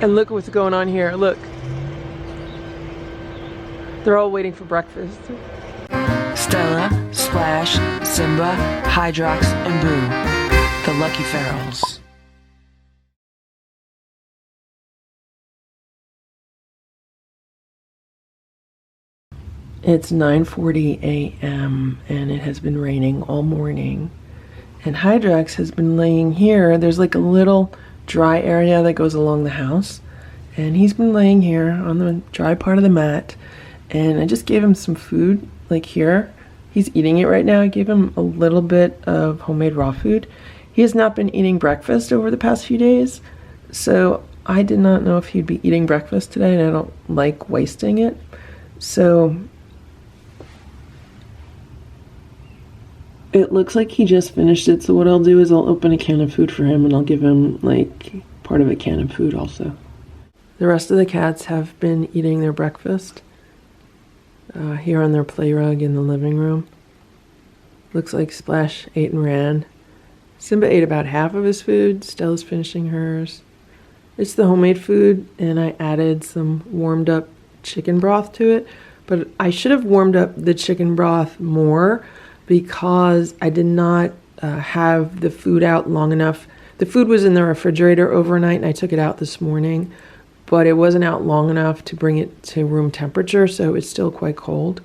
And look what's going on here. Look. They're all waiting for breakfast. Stella, Splash, Simba, Hydrox, and Boo, the Lucky Ferals. It's 9:40 a.m. and it has been raining all morning. And Hydrox has been laying here. There's like a little dry area that goes along the house. And he's been laying here on the dry part of the mat. And I just gave him some food, like here. He's eating it right now. I gave him a little bit of homemade raw food. He has not been eating breakfast over the past few days. So I did not know if he'd be eating breakfast today, and I don't like wasting it. So it looks like he just finished it. So what I'll do is I'll open a can of food for him, and I'll give him like part of a can of food also. The rest of the cats have been eating their breakfast. Here on their play rug in the living room. Looks like Splash ate and ran. Simba ate about half of his food. Stella's finishing hers. It's the homemade food, and I added some warmed up chicken broth to it. But I should have warmed up the chicken broth more because I did not have the food out long enough. The food was in the refrigerator overnight, and I took it out this morning. But it wasn't out long enough to bring it to room temperature, so it's still quite cold.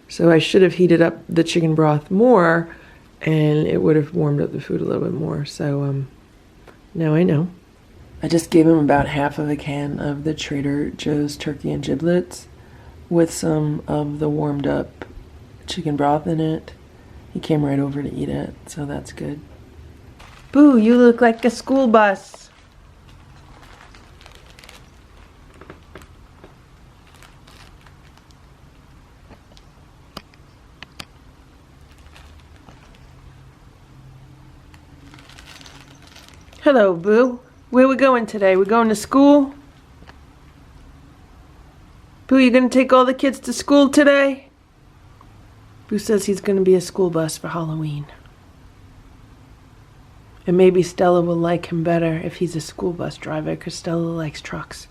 So I should have heated up the chicken broth more, and it would have warmed up the food a little bit more. So now I know. I just gave him about half of a can of the Trader Joe's turkey and giblets with some of the warmed up chicken broth in it. He came right over to eat it, so that's good. Boo, you look like a school bus. Hello, Boo. Where we going today? We going to school? Boo, you gonna take all the kids to school today? Boo says he's gonna be a school bus for Halloween. And maybe Stella will like him better if he's a school bus driver, because Stella likes trucks.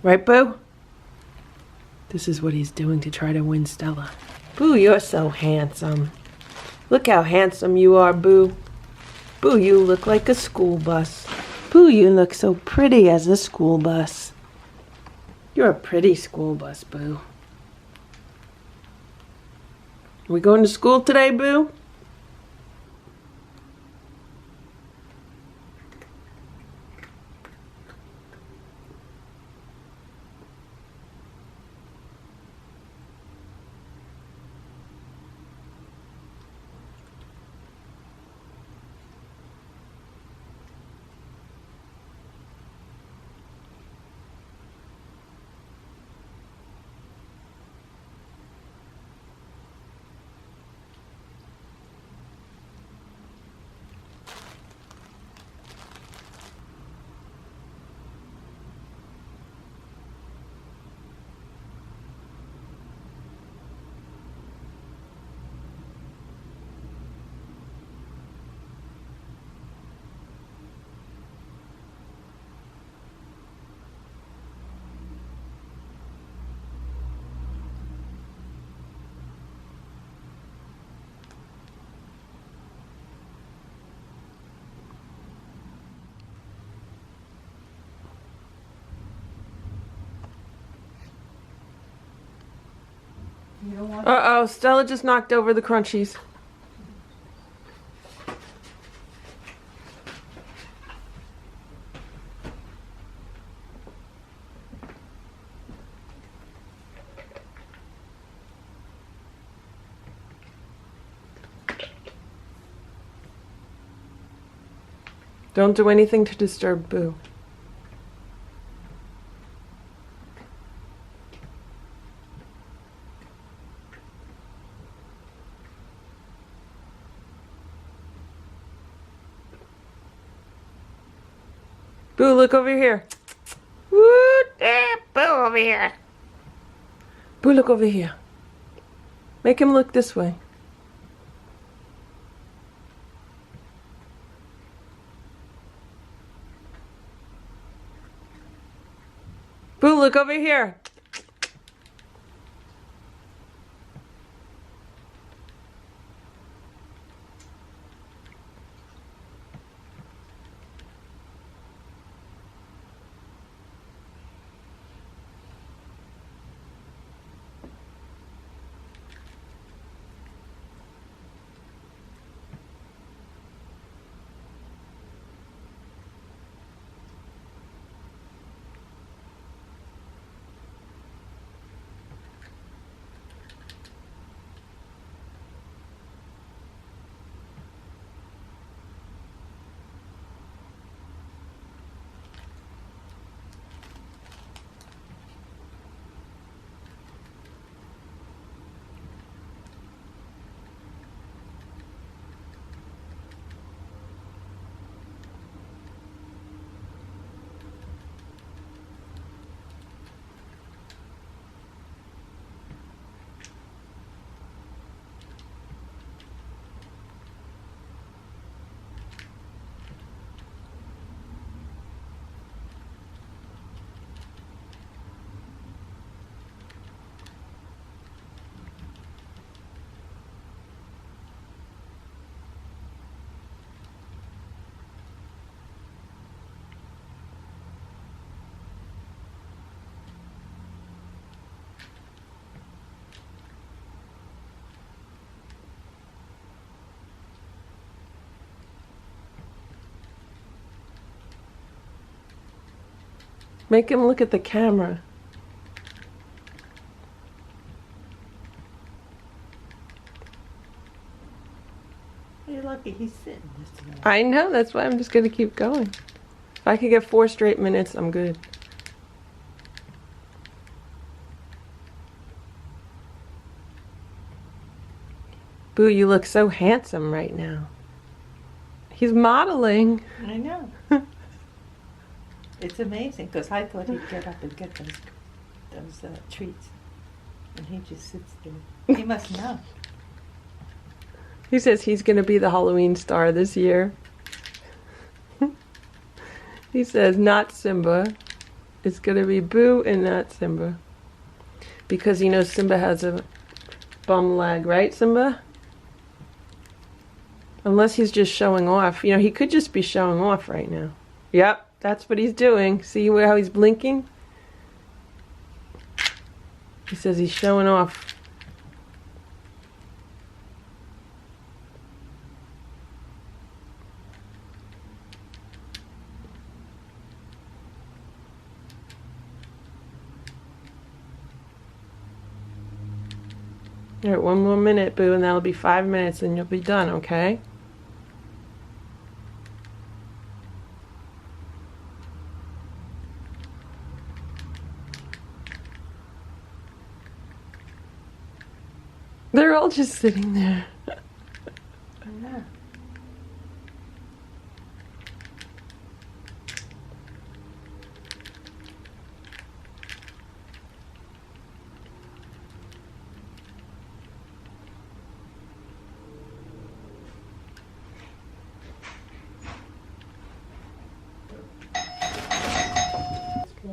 Right, Boo? This is what he's doing to try to win Stella. Boo, you're so handsome. Look how handsome you are, Boo. Boo, you look like a school bus. Boo, you look so pretty as a school bus. You're a pretty school bus, Boo. Are we going to school today, Boo? Uh-oh, Stella just knocked over the crunchies. Don't do anything to disturb Boo. Boo, look over here. Woo, there, Boo over here. Boo, look over here. Make him look this way. Boo, look over here. Make him look at the camera. You're lucky he's sitting this morning. I know, that's why I'm just gonna keep going. If I could get 4 straight minutes, I'm good. Boo, you look so handsome right now. He's modeling. I know. It's amazing because I thought he'd get up and get those treats, and he just sits there. He must know. He says he's gonna be the Halloween star this year. He says not Simba. It's gonna be Boo and not Simba. Because he knows Simba has a bum leg, right, Simba? Unless he's just showing off. You know, he could just be showing off right now. Yep. That's what he's doing. See how he's blinking? He says he's showing off. All right, 1 more minute, Boo, and that'll be 5 minutes and you'll be done, okay? They're all just sitting there. I know.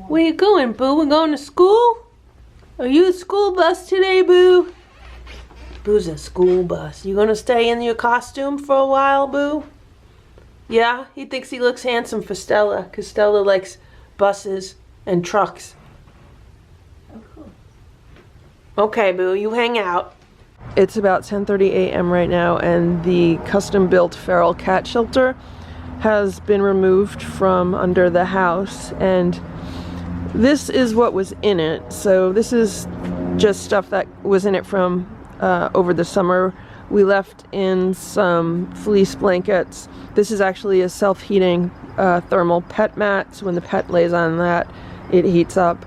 Where you going, Boo? We're going to school? Are you a school bus today, Boo? Boo's a school bus. You gonna stay in your costume for a while, Boo? Yeah? He thinks he looks handsome for Stella, because Stella likes buses and trucks. Of course. Okay, Boo, you hang out. It's about 10:30 a.m. right now, and the custom-built feral cat shelter has been removed from under the house, and this is what was in it. So this is just stuff that was in it from over the summer. We left in some fleece blankets. This is actually a self-heating thermal pet mat, so when the pet lays on that, it heats up.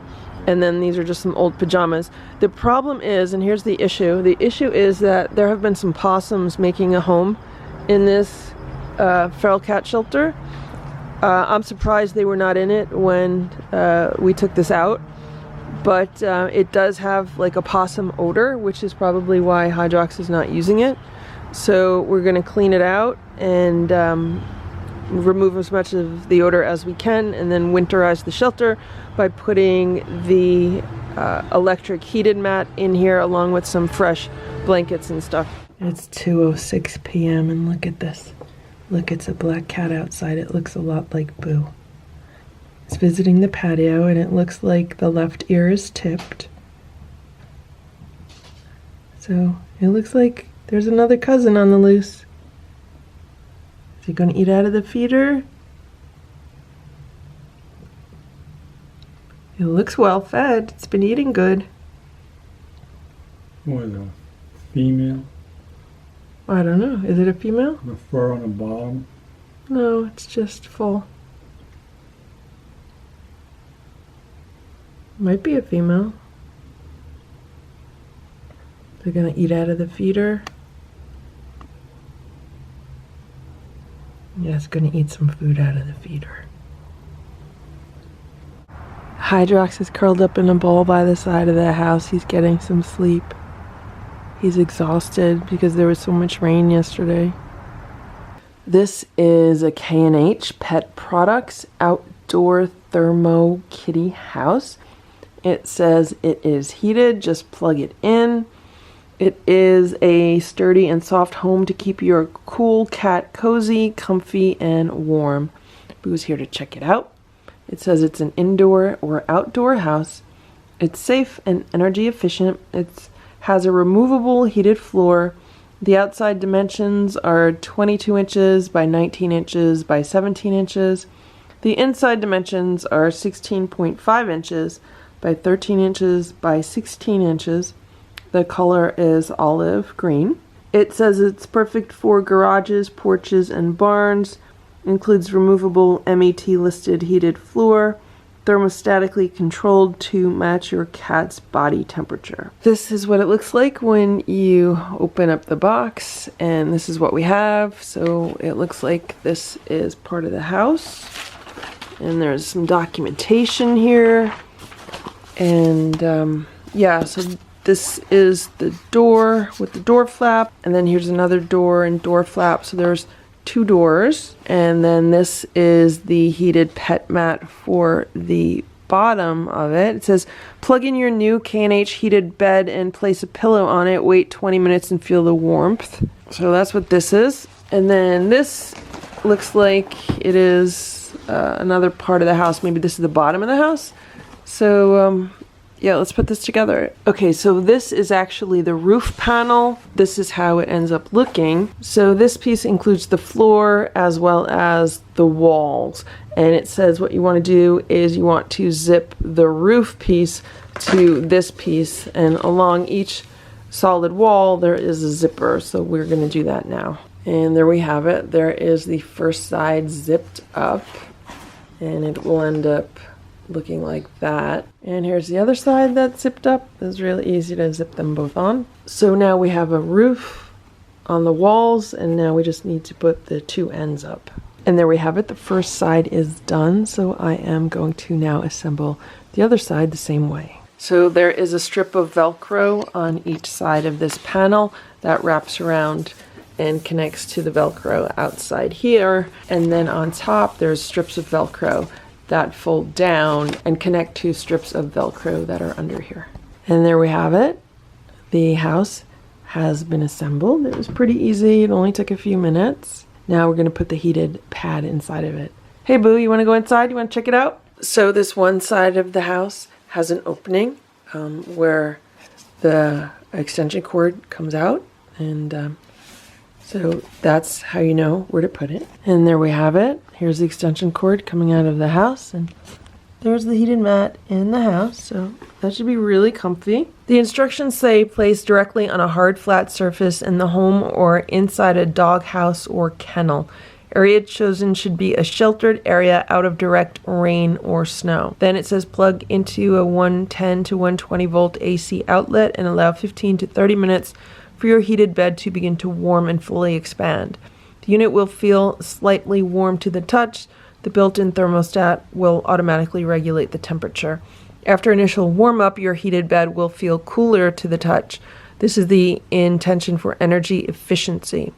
And then these are just some old pajamas. The problem is, and here's the issue is that there have been some possums making a home in this feral cat shelter. I'm surprised they were not in it when we took this out, but it does have like a possum odor, which is probably why Hydrox is not using it. So we're gonna clean it out and remove as much of the odor as we can, and then winterize the shelter by putting the electric heated mat in here along with some fresh blankets and stuff. It's 2:06 p.m. and look at this. Look, it's a black cat outside. It looks a lot like Boo. It's visiting the patio and it looks like the left ear is tipped. So it looks like there's another cousin on the loose. Is he going to eat out of the feeder? It looks well fed. It's been eating good. What is it? Female? I don't know. Is it a female? The fur on the bottom? No, it's just full. Might be a female. They're gonna eat out of the feeder. Yeah, it's gonna eat some food out of the feeder. Hydrox is curled up in a ball by the side of the house. He's getting some sleep. He's exhausted because there was so much rain yesterday. This is a K&H Pet Products Outdoor Thermo-Kitty House. It says it is heated, just plug it in. It is a sturdy and soft home to keep your cool cat cozy, comfy, and warm. Boo's here to check it out. It says it's an indoor or outdoor house. It's safe and energy efficient. It has a removable heated floor. The outside dimensions are 22 inches by 19 inches by 17 inches. The inside dimensions are 16.5 inches by 13 inches by 16 inches. The color is olive green. It says it's perfect for garages, porches, and barns. Includes removable MET listed heated floor, thermostatically controlled to match your cat's body temperature. This is what it looks like when you open up the box, and this is what we have. So it looks like this is part of the house, and there's some documentation here, and yeah, so this is the door with the door flap, and then here's another door and door flap. So there's 2 doors, and then this is the heated pet mat for the bottom of it. It says plug in your new K&H heated bed and place a pillow on it. Wait 20 minutes and feel the warmth. So that's what this is. And then this looks like it is another part of the house. Maybe this is the bottom of the house. So yeah, let's put this together. Okay, so this is actually the roof panel. This is how it ends up looking. So this piece includes the floor as well as the walls. And it says what you want to do is you want to zip the roof piece to this piece. And along each solid wall, there is a zipper. So we're going to do that now. And there we have it. There is the first side zipped up. And it will end up looking like that. And here's the other side that's zipped up. It's really easy to zip them both on. So now we have a roof on the walls, and now we just need to put the 2 ends up. And there we have it. The first side is done. So I am going to now assemble the other side the same way. So there is a strip of Velcro on each side of this panel that wraps around and connects to the Velcro outside here. And then on top, there's strips of Velcro that fold down and connect to strips of Velcro that are under here. And there we have it. The house has been assembled. It was pretty easy. It only took a few minutes. Now we're going to put the heated pad inside of it. Hey Boo, you want to go inside? You want to check it out? So this one side of the house has an opening where the extension cord comes out, and so that's how you know where to put it. And there we have it. Here's the extension cord coming out of the house, and there's the heated mat in the house. So that should be really comfy. The instructions say place directly on a hard flat surface in the home or inside a dog house or kennel. Area chosen should be a sheltered area out of direct rain or snow. Then it says plug into a 110 to 120 volt AC outlet and allow 15 to 30 minutes for your heated bed to begin to warm and fully expand. The unit will feel slightly warm to the touch. The built-in thermostat will automatically regulate the temperature. After initial warm-up, your heated bed will feel cooler to the touch. This is the intention for energy efficiency.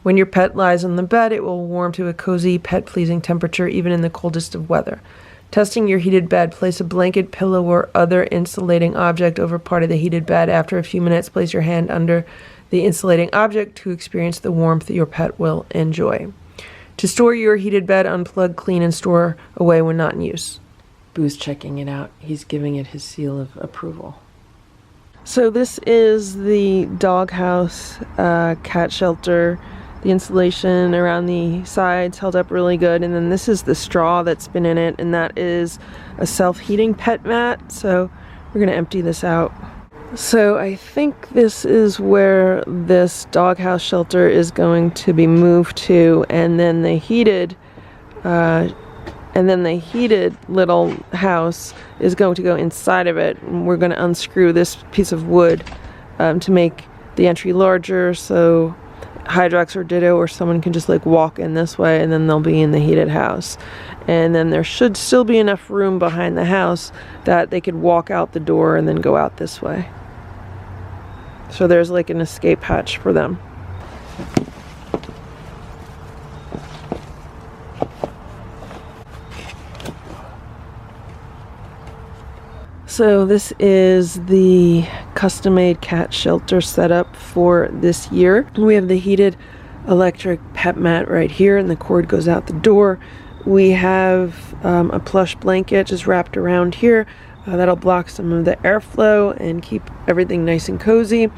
When your pet lies on the bed, it will warm to a cozy, pet-pleasing temperature even in the coldest of weather. Testing your heated bed, place a blanket, pillow, or other insulating object over part of the heated bed. After a few minutes, place your hand under the insulating object to experience the warmth your pet will enjoy. To store your heated bed, unplug, clean, and store away when not in use. Boo's checking it out. He's giving it his seal of approval. So this is the doghouse cat shelter. The insulation around the sides held up really good, and then this is the straw that's been in it, and that is a self-heating pet mat. So we're gonna empty this out. So I think this is where this doghouse shelter is going to be moved to, and then the heated little house is going to go inside of it. And we're going to unscrew this piece of wood to make the entry larger, so Hydrox or Ditto or someone can just like walk in this way, and then they'll be in the heated house. And then there should still be enough room behind the house that they could walk out the door and then go out this way. So there's like an escape hatch for them. So this is the custom-made cat shelter setup for this year. We have the heated electric pet mat right here, and the cord goes out the door. We have a plush blanket just wrapped around here. That'll block some of the airflow and keep everything nice and cozy.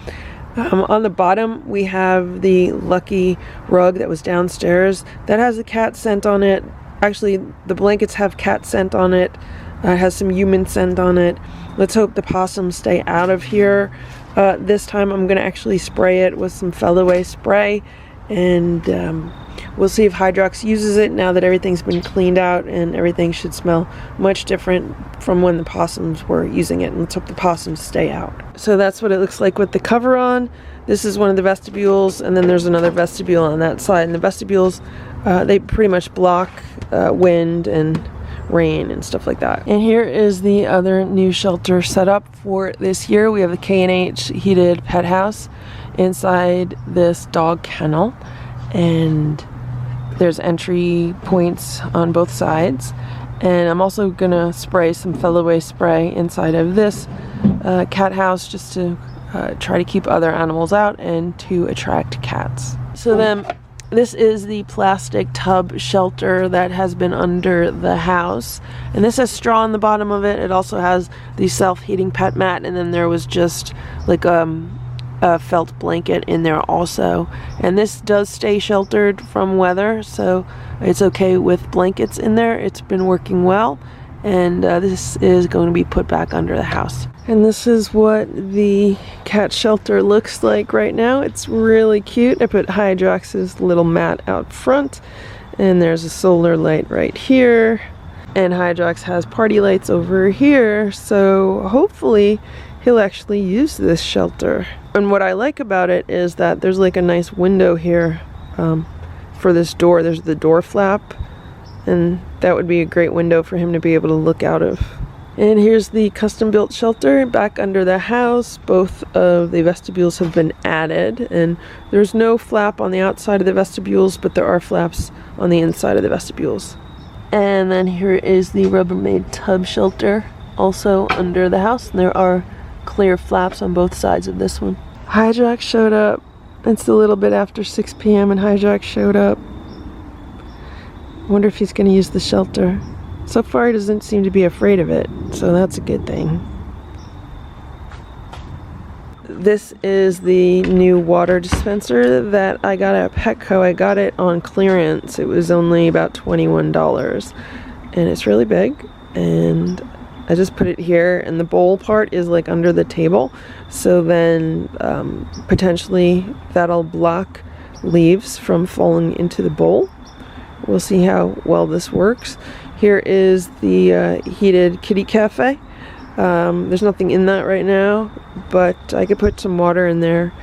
On the bottom, we have the Lucky rug that was downstairs. That has the cat scent on it. Actually, the blankets have cat scent on it. It has some human scent on it. Let's hope the possums stay out of here. This time I'm going to actually spray it with some fell-away spray, and we'll see if Hydrox uses it now that everything's been cleaned out, and everything should smell much different from when the possums were using it. And let's hope the possums stay out. So that's what it looks like with the cover on. This is one of the vestibules, and then there's another vestibule on that side. And the vestibules, they pretty much block wind and rain and stuff like that. And here is the other new shelter setup for this year. We have the K&H heated pet house inside this dog kennel, and there's entry points on both sides. And I'm also gonna spray some fell-away spray inside of this cat house just to try to keep other animals out and to attract cats. So then this is the plastic tub shelter that has been under the house, and this has straw on the bottom of it. It also has the self-heating pet mat, and then there was just like a felt blanket in there also. And this does stay sheltered from weather, so it's okay with blankets in there. It's been working well, and this is going to be put back under the house. And this is what the cat shelter looks like right now. It's really cute. I put Hydrox's little mat out front, and there's a solar light right here, and Hydrox has party lights over here, so hopefully he'll actually use this shelter. And what I like about it is that there's like a nice window here for this door. There's the door flap, and that would be a great window for him to be able to look out of. And here's the custom built shelter back under the house. Both of the vestibules have been added, and there's no flap on the outside of the vestibules, but there are flaps on the inside of the vestibules. And then here is the Rubbermaid tub shelter also under the house, and there are clear flaps on both sides of this one. Hydrox showed up. It's a little bit after 6 p.m. and Hydrox showed up. I wonder if he's going to use the shelter. So far he doesn't seem to be afraid of it, so that's a good thing. This is the new water dispenser that I got at Petco. I got it on clearance. It was only about $21, and it's really big, and I just put it here, and the bowl part is like under the table, so then potentially that'll block leaves from falling into the bowl. We'll see how well this works. Here is the heated kitty cafe. There's nothing in that right now, but I could put some water in there,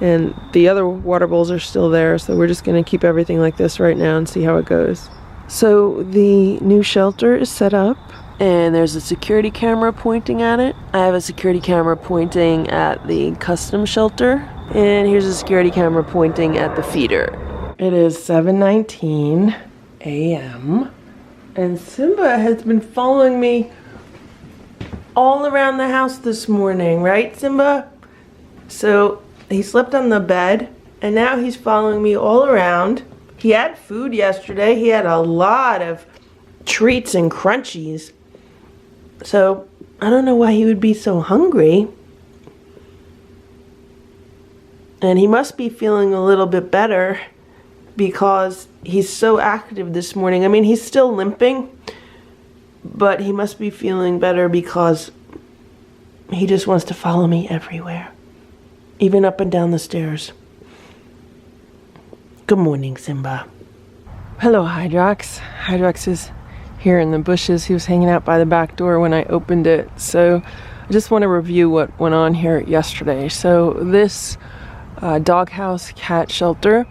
and the other water bowls are still there, so we're just going to keep everything like this right now and see how it goes. So the new shelter is set up, and there's a security camera pointing at it. I have a security camera pointing at the custom shelter, and here's a security camera pointing at the feeder. It is 7:19 a.m. and Simba has been following me all around the house this morning, right, Simba? So he slept on the bed and now he's following me all around. He had food yesterday. He had a lot of treats and crunchies. So I don't know why he would be so hungry. And he must be feeling a little bit better because he's so active this morning. I mean, he's still limping, but he must be feeling better because he just wants to follow me everywhere, even up and down the stairs. Good morning, Simba. Hello, Hydrox. Hydrox is here in the bushes. He was hanging out by the back door when I opened it. So I just want to review what went on here yesterday. So this doghouse cat shelter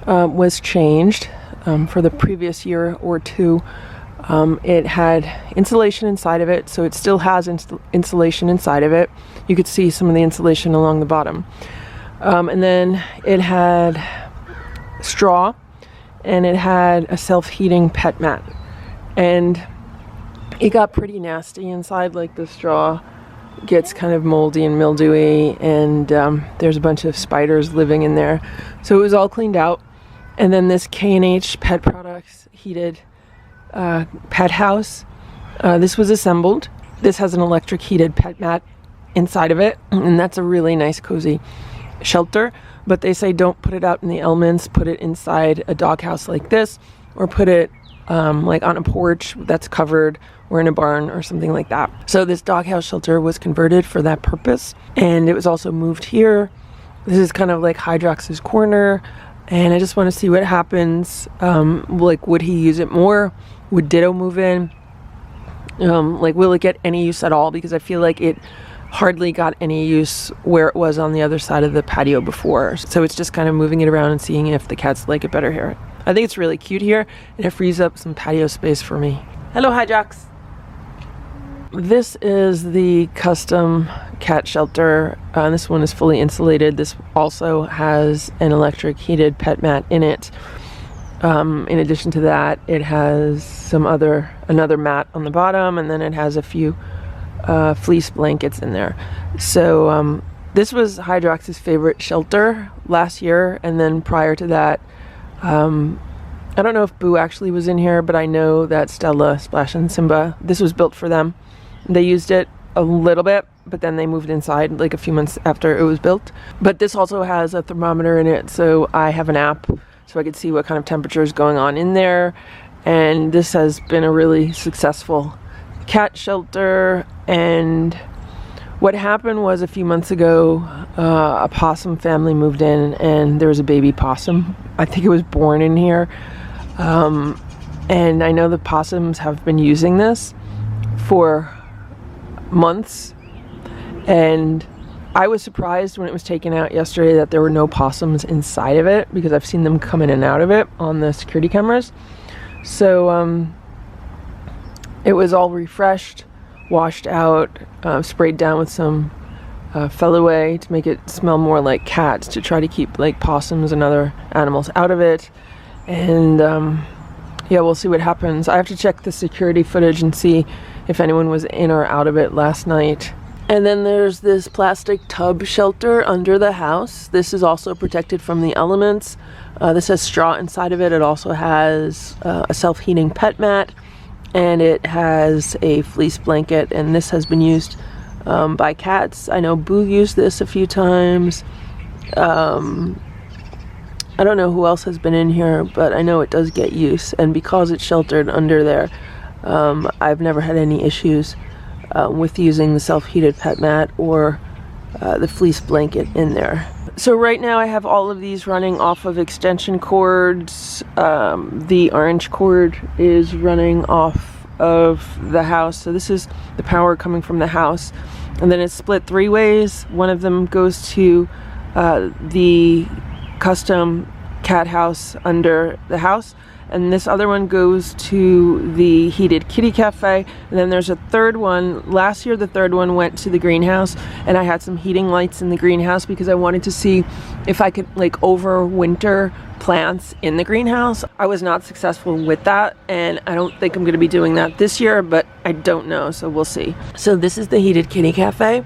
was changed for the previous year or two. It had insulation inside of it, so it still has insulation inside of it. You could see some of the insulation along the bottom. And then it had straw, and it had a self-heating pet mat. And it got pretty nasty inside, like the straw gets kind of moldy and mildewy, and there's a bunch of spiders living in there. So it was all cleaned out. And then this K&H Pet Products heated pet house, this was assembled. This has an electric heated pet mat inside of it, and that's a really nice cozy shelter. But they say don't put it out in the elements, put it inside a doghouse like this, or put it like on a porch that's covered, or in a barn or something like that. So this doghouse shelter was converted for that purpose, and it was also moved here. This is kind of like Hydrox's corner, and I just want to see what happens. Like, would he use it more? Would Ditto move in? Like, will it get any use at all? Because I feel like it hardly got any use where it was on the other side of the patio before. So it's just kind of moving it around and seeing if the cats like it better here. I think it's really cute here, and it frees up some patio space for me. Hello, Hydrox. This is the custom cat shelter. This one is fully insulated. This also has an electric heated pet mat in it. In addition to that, it has another mat on the bottom, and then it has a few fleece blankets in there. So this was Hydrox's favorite shelter last year, and then prior to that, I don't know if Boo actually was in here, but I know that Stella, Splash, and Simba, this was built for them. They used it a little bit, but then they moved inside like a few months after it was built. But this also has a thermometer in it, so I have an app so I could see what kind of temperature is going on in there. And this has been a really successful cat shelter. And what happened was, a few months ago, a possum family moved in, and there was a baby possum. I think it was born in here. And I know the possums have been using this for months, and I was surprised when it was taken out yesterday that there were no possums inside of it, because I've seen them come in and out of it on the security cameras. So it was all refreshed, washed out, sprayed down with some Fellaway to make it smell more like cats, to try to keep like possums and other animals out of it. And yeah, we'll see what happens. I have to check the security footage and see if anyone was in or out of it last night. And then there's this plastic tub shelter under the house. This is also protected from the elements. This has straw inside of it. It also has a self-heating pet mat, and it has a fleece blanket, and this has been used by cats. I know Boo used this a few times. I don't know who else has been in here, but I know it does get use, and because it's sheltered under there, I've never had any issues with using the self-heated pet mat or the fleece blanket in there. So right now I have all of these running off of extension cords. The orange cord is running off of the house, so this is the power coming from the house, and then it's split 3 ways. One of them goes to the custom cat house under the house, and this other one goes to the heated kitty cafe, and then there's a third one. Last year the third one went to the greenhouse, and I had some heating lights in the greenhouse because I wanted to see if I could like overwinter plants in the greenhouse. I was not successful with that, and I don't think I'm going to be doing that this year, but I don't know, so we'll see. So this is the heated kitty cafe.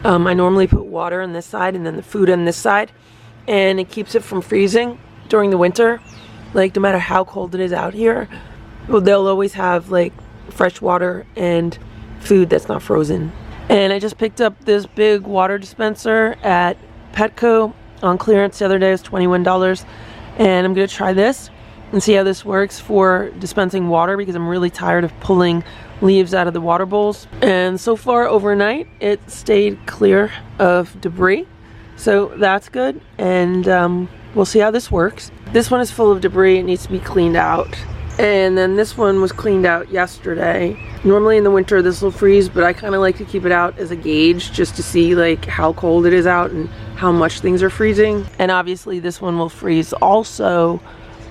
I normally put water on this side and then the food on this side, and it keeps it from freezing during the winter. Like no matter how cold it is out here, well, they'll always have like fresh water and food that's not frozen. And I just picked up this big water dispenser at Petco on clearance the other day. It's $21, and I'm gonna try this and see how this works for dispensing water, because I'm really tired of pulling leaves out of the water bowls. And so far overnight it stayed clear of debris, so that's good. And we'll see how this works. This one is full of debris, it needs to be cleaned out. And then this one was cleaned out yesterday. Normally in the winter this will freeze, but I kind of like to keep it out as a gauge just to see like how cold it is out and how much things are freezing. And obviously this one will freeze also,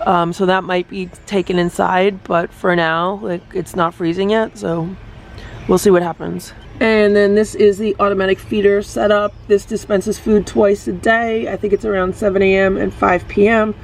so that might be taken inside, but for now like it's not freezing yet, so we'll see what happens. And then this is the automatic feeder setup. This dispenses food twice a day. I think it's around 7 a.m. and 5 p.m.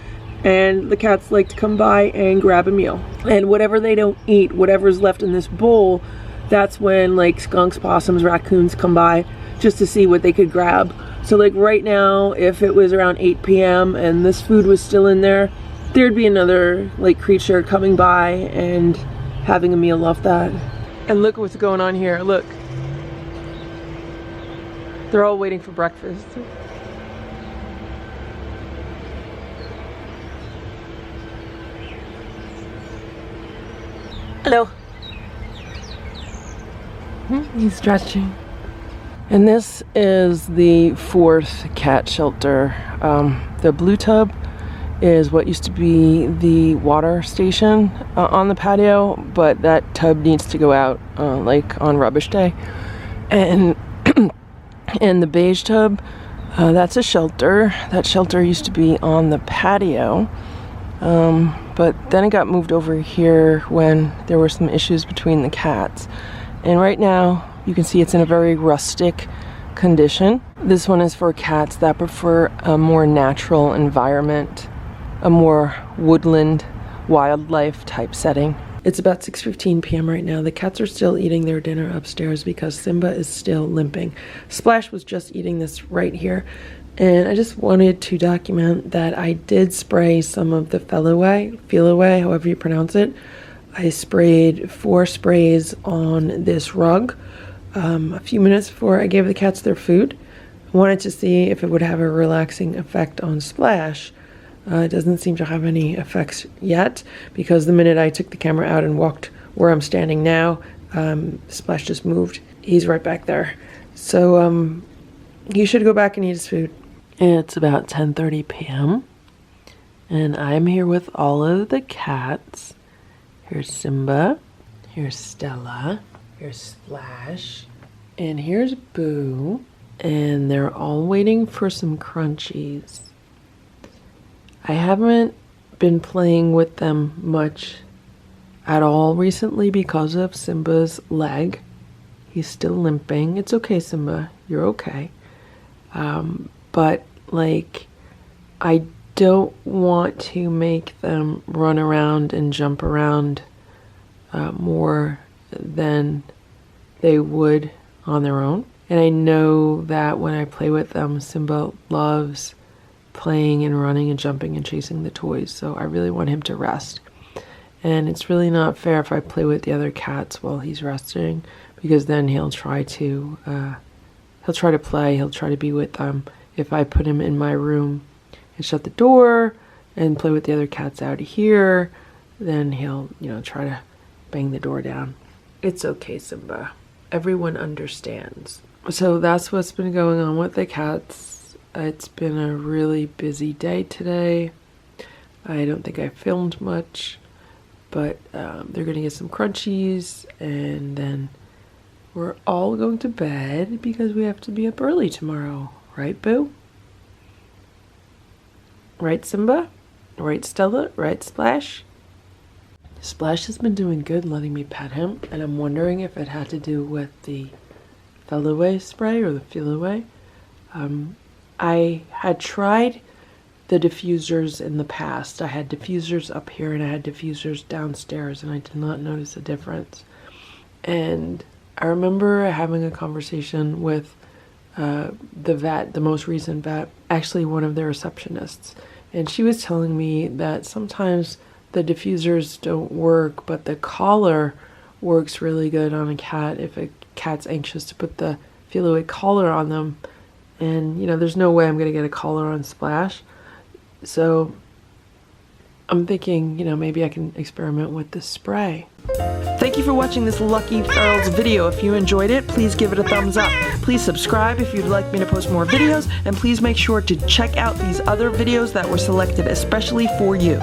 and the cats like to come by and grab a meal, and whatever they don't eat, whatever's left in this bowl, that's when like skunks, possums, raccoons come by just to see what they could grab. So like right now, if it was around 8 p.m. and this food was still in there, there'd be another like creature coming by and having a meal off that. And look what's going on here. Look, they're all waiting for breakfast. Hello. He's stretching. And this is the fourth cat shelter. The blue tub is what used to be the water station on the patio, but that tub needs to go out like on rubbish day. And and the beige tub, that's a shelter. That shelter used to be on the patio, but then it got moved over here when there were some issues between the cats. And right now you can see it's in a very rustic condition. This one is for cats that prefer a more natural environment, a more woodland, wildlife type setting. It's about 6:15 p.m. right now. The cats are still eating their dinner upstairs because Simba is still limping. Splash was just eating this right here. And I just wanted to document that I did spray some of the feel away, however you pronounce it. I sprayed 4 sprays on this rug a few minutes before I gave the cats their food. I wanted to see if it would have a relaxing effect on Splash. It doesn't seem to have any effects yet, because the minute I took the camera out and walked where I'm standing now, Splash just moved. He's right back there. So he should go back and eat his food. It's about 10:30 p.m. and I'm here with all of the cats. Here's Simba, here's Stella, here's Splash, and here's Boo. And they're all waiting for some crunchies. I haven't been playing with them much at all recently because of Simba's leg. He's still limping. It's okay, Simba, you're okay. But like, I don't want to make them run around and jump around more than they would on their own. And I know that when I play with them, Simba loves playing and running and jumping and chasing the toys, so I really want him to rest. And it's really not fair if I play with the other cats while he's resting, because then he'll try to play, he'll try to be with them. If I put him in my room and shut the door and play with the other cats out here, then he'll, try to bang the door down. It's okay, Simba. Everyone understands. So that's what's been going on with the cats. It's been a really busy day today. I don't think I filmed much, but they're gonna get some crunchies, and then we're all going to bed because we have to be up early tomorrow. Right, Boo? Right, Simba? Right, Stella? Right, Splash? Splash has been doing good letting me pet him, and I'm wondering if it had to do with the Fell-Away spray or the Feel-Away. I had tried the diffusers in the past. I had diffusers up here and I had diffusers downstairs, and I did not notice a difference. And I remember having a conversation with the vet, the most recent vet, actually one of their receptionists, and she was telling me that sometimes the diffusers don't work, but the collar works really good on a cat if a cat's anxious to put the Feel-Away collar on them. And you know, there's no way I'm gonna get a collar on Splash, so I'm thinking, you know, maybe I can experiment with this spray. Thank you for watching this Lucky Ferals video. If you enjoyed it, please give it a thumbs up. Please subscribe if you'd like me to post more videos, and please make sure to check out these other videos that were selected especially for you.